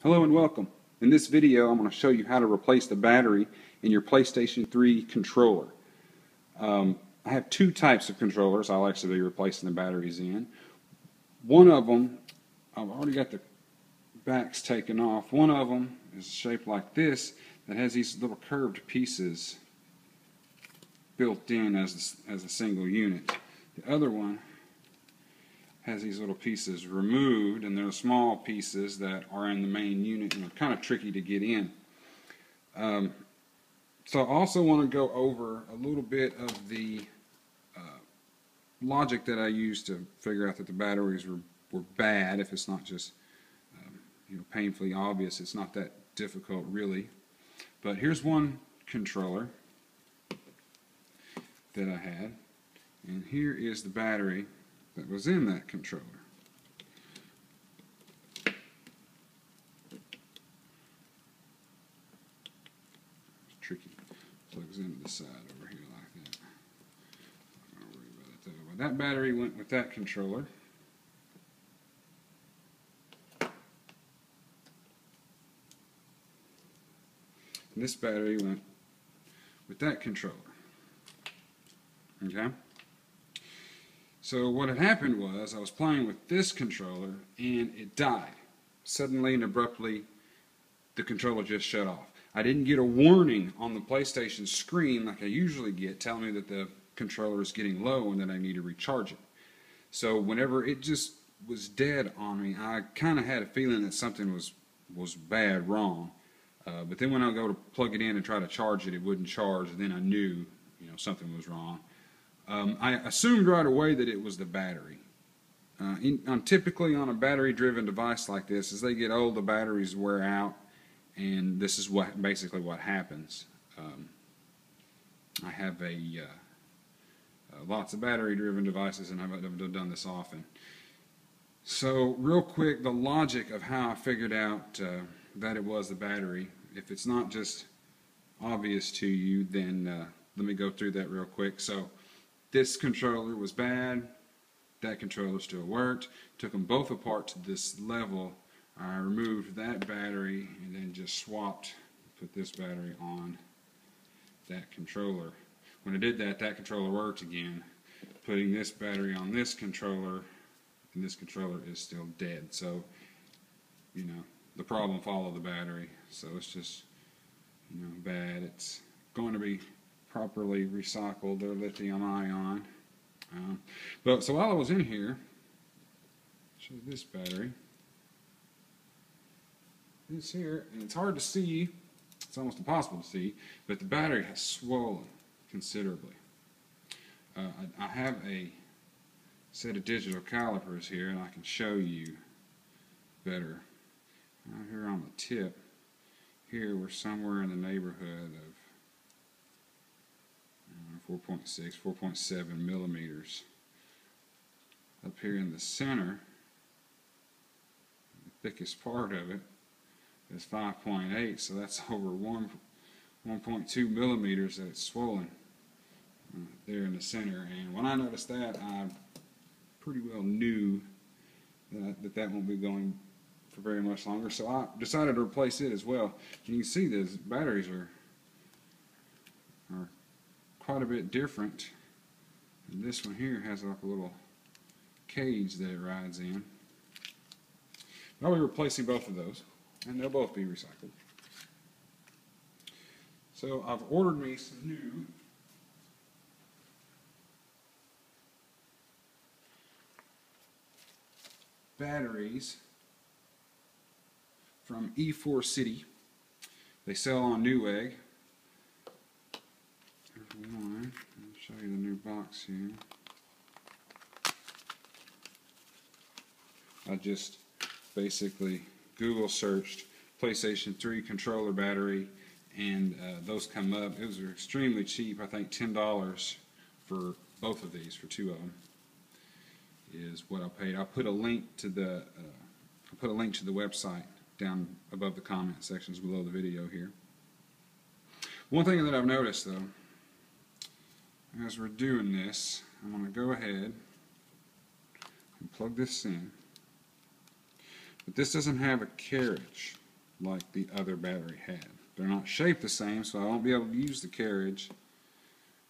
Hello and welcome. In this video I'm going to show you how to replace the battery in your PlayStation 3 controller. I have two types of controllers I'll actually be replacing the batteries in. One of them, I've already got the backs taken off. One of them is shaped like this that has these little curved pieces built in as a single unit. The other one has these little pieces removed, and they're small pieces that are in the main unit and are kind of tricky to get in. So I also want to go over a little bit of the logic that I used to figure out that the batteries were bad. If it's not just painfully obvious, it's not that difficult really. But here's one controller that I had, and here is the battery that was in that controller. It's tricky. Plugs into the side over here like that. I'm not worried about it though. But that battery went with that controller. And this battery went with that controller. Okay? So what had happened was I was playing with this controller and it died. Suddenly and abruptly the controller just shut off. I didn't get a warning on the PlayStation screen like I usually get telling me that the controller is getting low and that I need to recharge it. So whenever it just was dead on me, I kind of had a feeling that something was bad, wrong. But then when I go to plug it in and try to charge it, it wouldn't charge, and then I knew something was wrong. I assumed right away that it was the battery. Typically on a battery-driven device like this, as they get old, the batteries wear out, and this is basically what happens. I have lots of battery-driven devices, and I've done this often. So real quick, the logic of how I figured out that it was the battery. If it's not just obvious to you, then let me go through that real quick. So this controller was bad, that controller still worked. Took them both apart to this level. I removed that battery and then just swapped, put this battery on that controller. When I did that, that controller worked again. Putting this battery on this controller, and this controller is still dead. So, the problem followed the battery. So it's just, bad. It's going to be properly recycled, their lithium ion. So while I was in here, show this battery. It's here, and it's hard to see. It's almost impossible to see, but the battery has swollen considerably. I have a set of digital calipers here, and I can show you better. Out here on the tip, here we're somewhere in the neighborhood of 4.6, 4.7 millimeters. Up here in the center, the thickest part of it is 5.8, so that's over 1.2 millimeters that it's swollen there in the center. And when I noticed that, I pretty well knew that won't be going for very much longer, so I decided to replace it as well. You can see these batteries are quite a bit different. And this one here has like a little cage that it rides in. I'll be replacing both of those, and they'll both be recycled. So I've ordered me some new batteries from E4City. They sell on Newegg. There's one. I'll show you the new box here. I just basically Google searched PlayStation 3 controller battery, and those come up. It was extremely cheap. I think $10 for both of these, for two of them, is what I paid. I put a link to the website down above the comment sections below the video here. One thing that I've noticed though, as we're doing this, I'm going to go ahead and plug this in. But this doesn't have a carriage. like the other battery had. They're not shaped the same, so I won't be able to use the carriage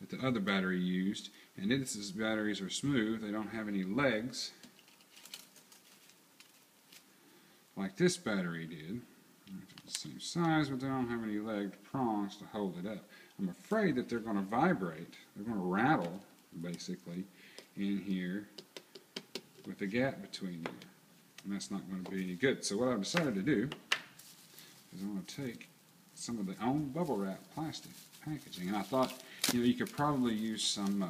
that the other battery used. And these batteries are smooth. They don't have any legs like this battery did. The same size, but they don't have any legged prongs to hold it up. I'm afraid that they're going to vibrate. They're going to rattle, basically, in here with a gap between them. And that's not going to be any good. So what I've decided to do is I'm going to take some of the old bubble wrap plastic packaging. And I thought, you could probably use some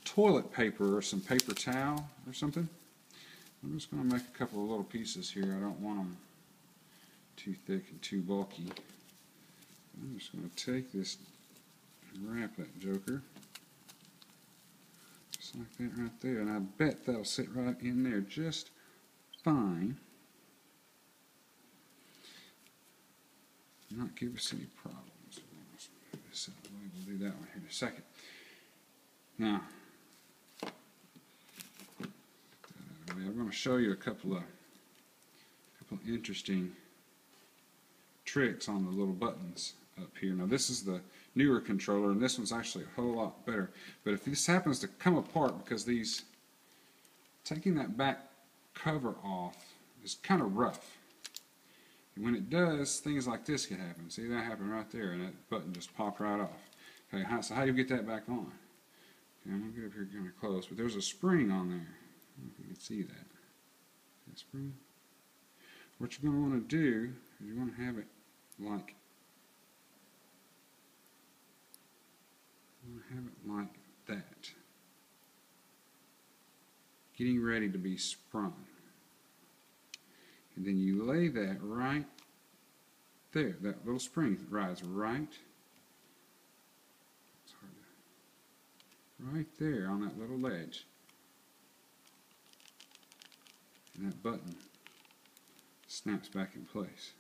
toilet paper or some paper towel or something. I'm just going to make a couple of little pieces here. I don't want them too thick and too bulky. I'm just going to take this and wrap that joker just like that right there, and I bet that'll sit right in there just fine. Not give us any problems. Let's move this out of the way. We'll do that one here in a second. Now, I'm going to show you a couple of interesting tricks on the little buttons up here. Now this is the newer controller, and this one's actually a whole lot better. But if this happens to come apart, because taking that back cover off is kind of rough. And when it does, things like this can happen. See, that happened right there, and that button just popped right off. Okay, so how do you get that back on? Okay, I'm going to get up here kind of close, but there's a spring on there. I don't know if you can see that. That spring. What you're going to want to do is you're going to have it like that. Getting ready to be sprung. And then you lay that right there. That little spring rides right. It's hard to, right there on that little ledge. And that button snaps back in place.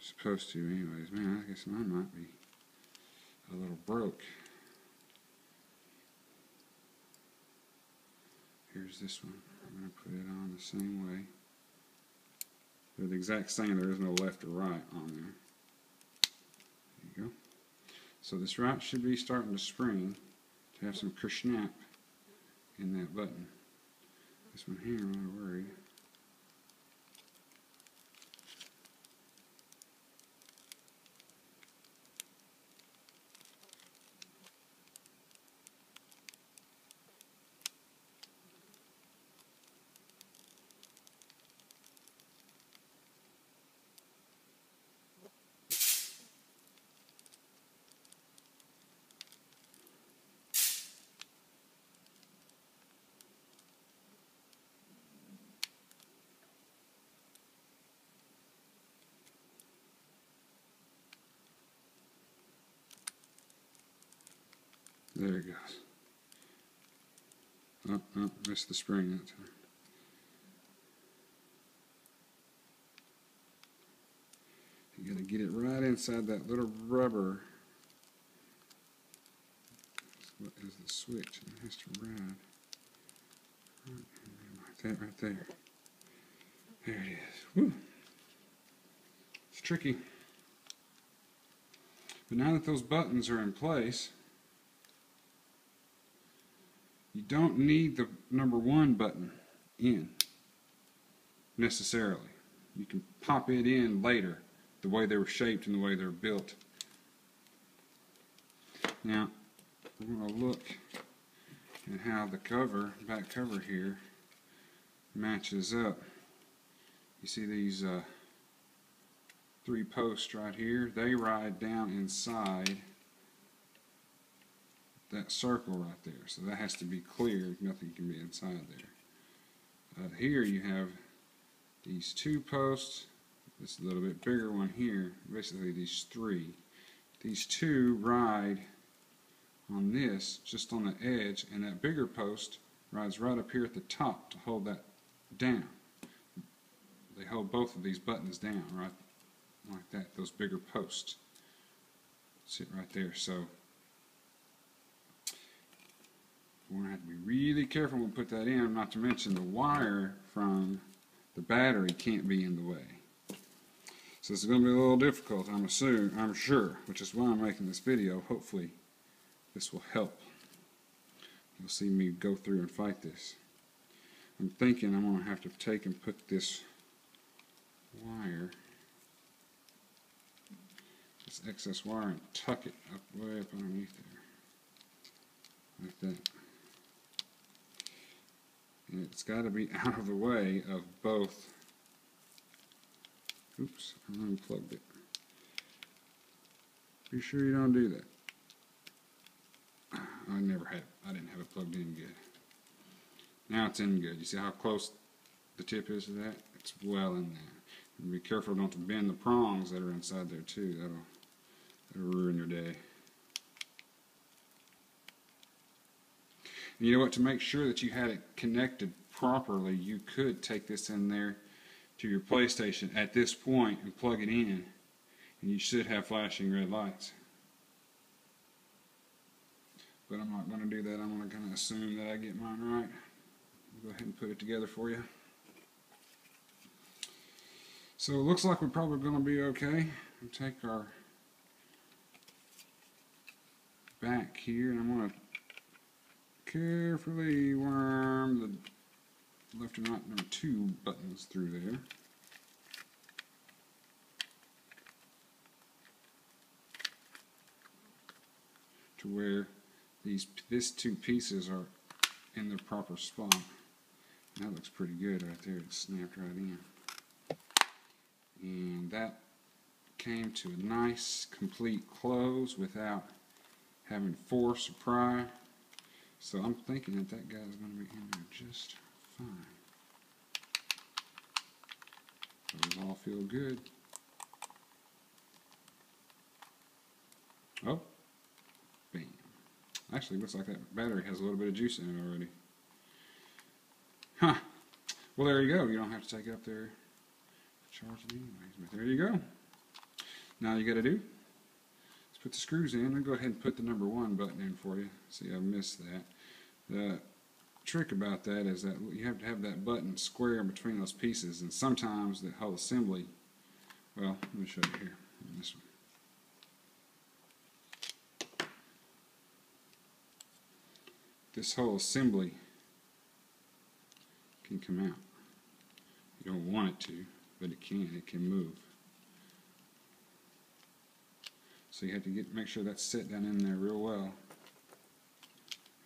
Supposed to anyways. Man, I guess mine might be a little broke. Here's this one. I'm going to put it on the same way. They're the exact same. There is no left or right on there. There you go. So this right should be starting to spring to have some kersnap in that button. This one here, I'm not worried. There it goes. Oh, no, missed the spring that time. You got to get it right inside that little rubber. What is the switch? It has to ride. Like that right there. There it is. Woo. It's tricky. But now that those buttons are in place, you don't need the number 1 button in necessarily. You can pop it in later, the way they were shaped and the way they're built. Now, we're going to look at how the back cover here, matches up. You see these 3 posts right here? They ride down inside that circle right there, so that has to be clear. Nothing can be inside there. Here you have these 2 posts, this little bit bigger one here, basically these 3. These 2 ride on this, just on the edge, and that bigger post rides right up here at the top to hold that down. They hold both of these buttons down, right like that, those bigger posts. sit right there. So we're going to have to be really careful when we put that in, not to mention the wire from the battery can't be in the way. So it's going to be a little difficult, I'm sure, which is why I'm making this video. Hopefully this will help. You'll see me go through and fight this. I'm thinking I'm going to have to take and put this wire, this excess wire, and tuck it up way up underneath there. Like that. And it's got to be out of the way of both. Oops, I unplugged it. Be sure you don't do that. I didn't have it plugged in good. Now it's in good. You see how close the tip is to that? It's well in there. And be careful not to bend the prongs that are inside there too. That'll ruin your day. And you know what? To make sure that you had it connected properly, you could take this in there to your PlayStation at this point and plug it in, and you should have flashing red lights. But I'm not going to do that. I'm going to kind of assume that I get mine right. I'll go ahead and put it together for you. So it looks like we're probably going to be okay. We'll take our back here, and I'm going to carefully worm the left and right number 2 buttons through there. To where these 2 pieces are in their proper spot. That looks pretty good right there. It snapped right in. And that came to a nice complete close without having to force or pry. So I'm thinking that guy's going to be in there just fine. Those all feel good. Oh, bam. Actually, looks like that battery has a little bit of juice in it already. Huh. Well, there you go. You don't have to take it up there to charge it anyways. But there you go. Now you got to do is put the screws in. I'll go ahead and put the number 1 button in for you. See, I missed that. The trick about that is that you have to have that button square in between those pieces, and sometimes the whole assembly, well, let me show you here on this one. This whole assembly can come out. You don't want it to, but it can move. So you have to make sure that's set down in there real well.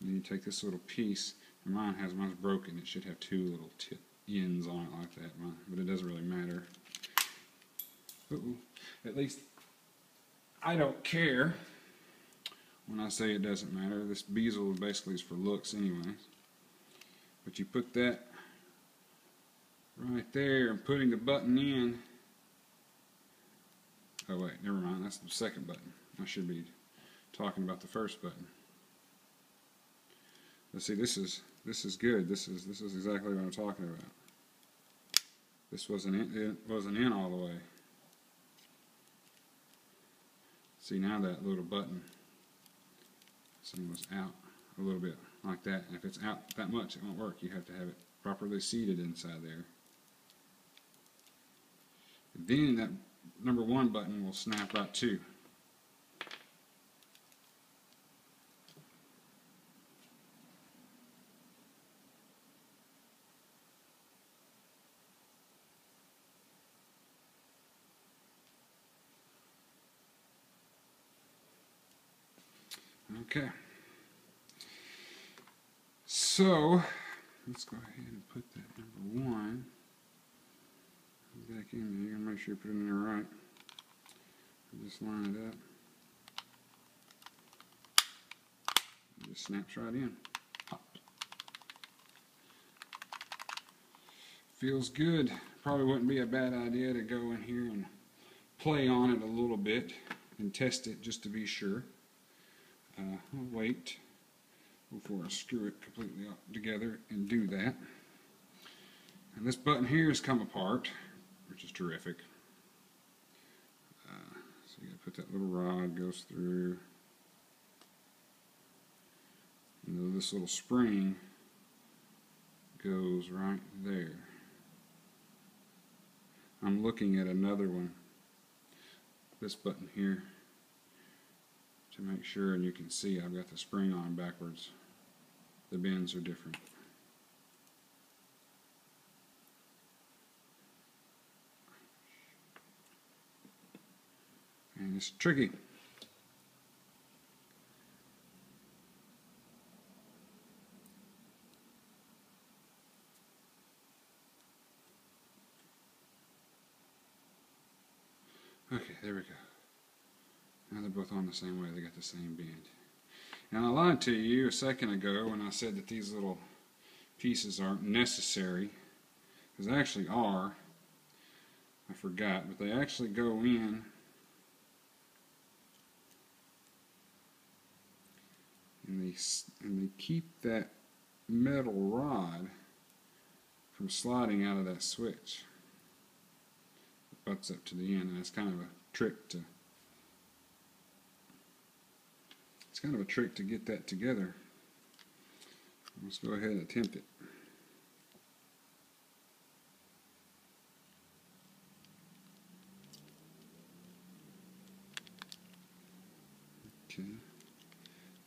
And then you take this little piece. Mine's broken. It should have 2 little tip ends on it like that, but it doesn't really matter. At least I don't care when I say it doesn't matter. This bezel basically is for looks anyways. But you put that right there and putting the button in. Oh wait, never mind. That's the second button. I should be talking about the first button. Let's see. This is good. This is exactly what I'm talking about. This wasn't in all the way. See, now that little button, this was out a little bit like that. And if it's out that much, it won't work. You have to have it properly seated inside there. And then that number 1 button will snap out too. Okay, so let's go ahead and put that number 1 back in there. You're gonna make sure you put it in there right. Just line it up. It just snaps right in. Pop. Feels good. Probably wouldn't be a bad idea to go in here and play on it a little bit and test it just to be sure. I'll wait before I screw it completely together and do that. And this button here has come apart, which is terrific. So you gotta put that little rod, goes through. And this little spring goes right there. I'm looking at another one, this button here, to make sure, and you can see I've got the spring on backwards. The bends are different. And it's tricky. Okay, there we go. Now they're both on the same way, they got the same bend. Now I lied to you a second ago when I said that these little pieces aren't necessary, because they actually are. I forgot, but they actually go in and they keep that metal rod from sliding out of that switch. It butts up to the end, and that's kind of a trick to get that together. Let's go ahead and attempt it. Okay,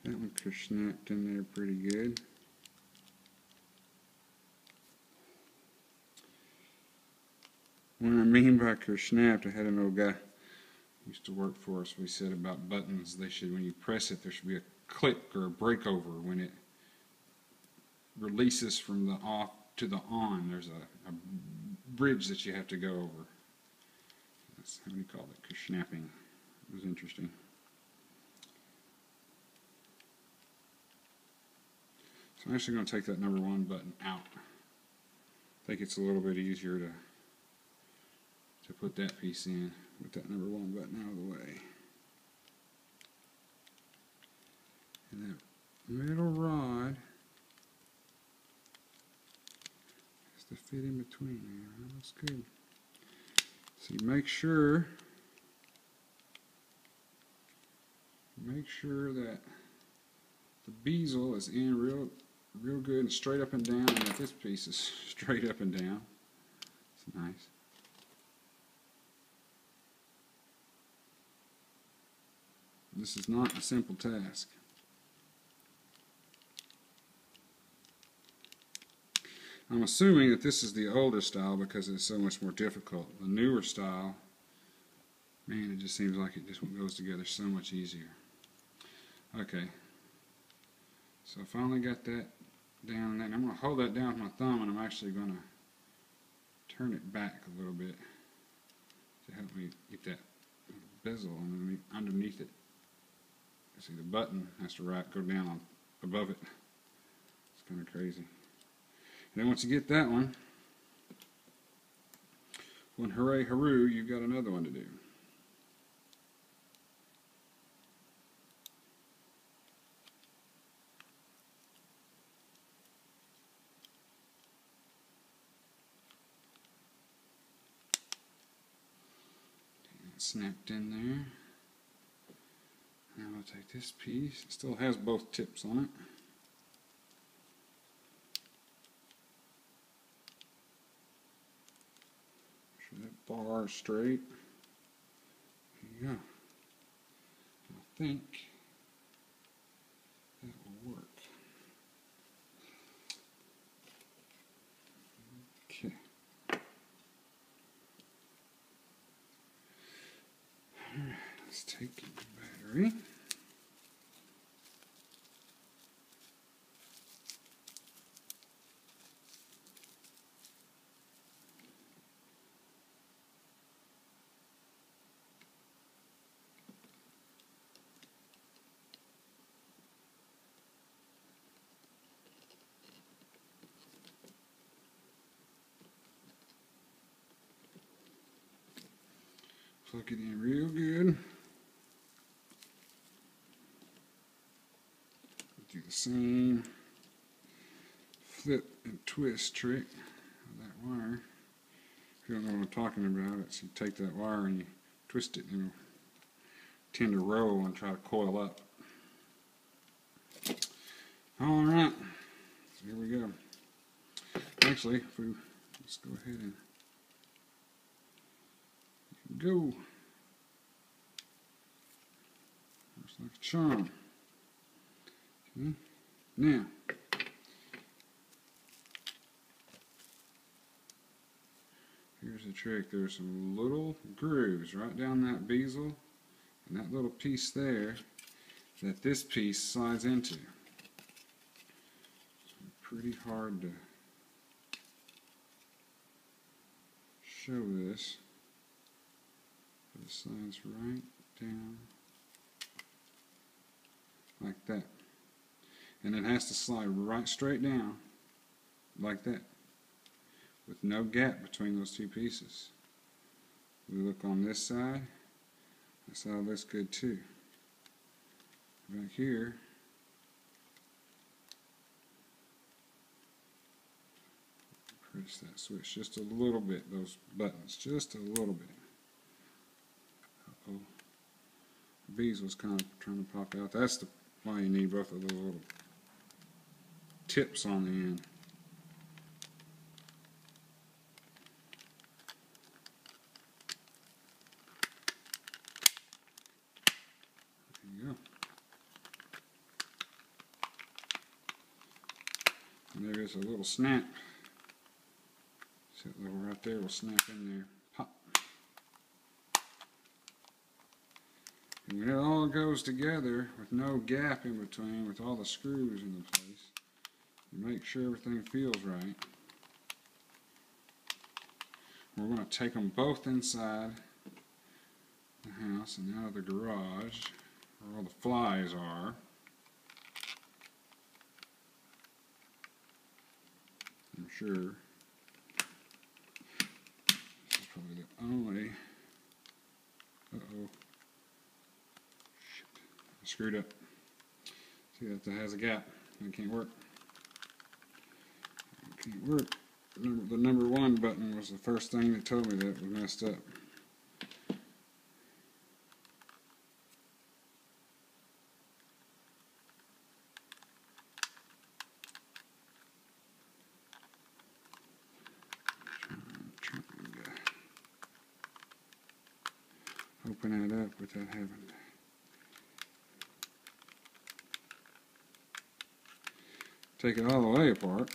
that one snapped in there pretty good. What I mean by snapped, I had an old guy who used to work for us. We said about buttons, they should, when you press it, there should be a click or a breakover when it releases from the off to the on. There's a bridge that you have to go over. That's how do you call it? Snapping. It was interesting. So I'm actually going to take that number 1 button out. I think it's a little bit easier to put that piece in with that number 1 button out of the way. And that middle rod has to fit in between there. That looks good. So you make sure that the bezel is in real good and straight up and down, and that this piece is straight up and down. It's nice. This is not a simple task. I'm assuming that this is the older style because it's so much more difficult. The newer style, man, it just seems like it just goes together so much easier. Okay, so I finally got that down, and I'm going to hold that down with my thumb, and I'm actually going to turn it back a little bit to help me get that bezel underneath it. See, the button has to go down on above it. It's kind of crazy. And then once you get that one, hooray, hooroo, you've got another one to do. Snapped in there. Now I'll take this piece. It still has both tips on it. Make sure that bar is straight. There you go. I think that will work. Okay. Alright, let's take the battery. Plug it in real good. Do the same flip and twist trick of that wire. If you don't know what I'm talking about, it's you take that wire and you twist it and it'll tend to roll and try to coil up. Alright, so here we go. Actually, let's go ahead and go. Looks like a charm. Okay. Now, here's the trick. There's some little grooves right down that bezel and that little piece there that this piece slides into. So pretty hard to show this, but it slides right down like that. And it has to slide right straight down like that, with no gap between those two pieces. We look on this side, that side looks good too. Back here, press that switch just a little bit, those buttons, just a little bit. Uh-oh. The bezel's kind of trying to pop out. That's why you need both of those little tips on the end. There you go. And there is a little snap. See that little right there will snap in there. Pop. And when it all goes together with no gap in between, with all the screws in the place, you make sure everything feels right. We're going to take them both inside the house and out of the garage, where all the flies are. I'm sure this is probably the only. Uh-oh. Shit. I screwed up. See that has a gap. It can't work. It can't work. The number 1 button was the first thing that told me that it was messed up. Open that up without having to take it all the way apart.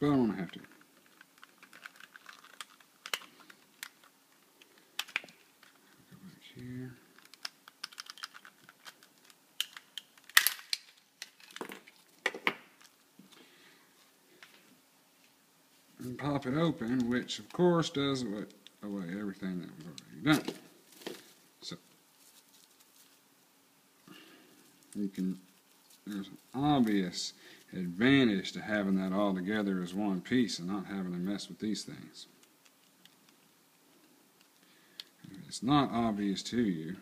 But I don't want to have to. Go back here. And pop it open, which of course does away everything that we've already done. So you can, there's an obvious advantage to having that all together as one piece and not having to mess with these things. If it's not obvious to you,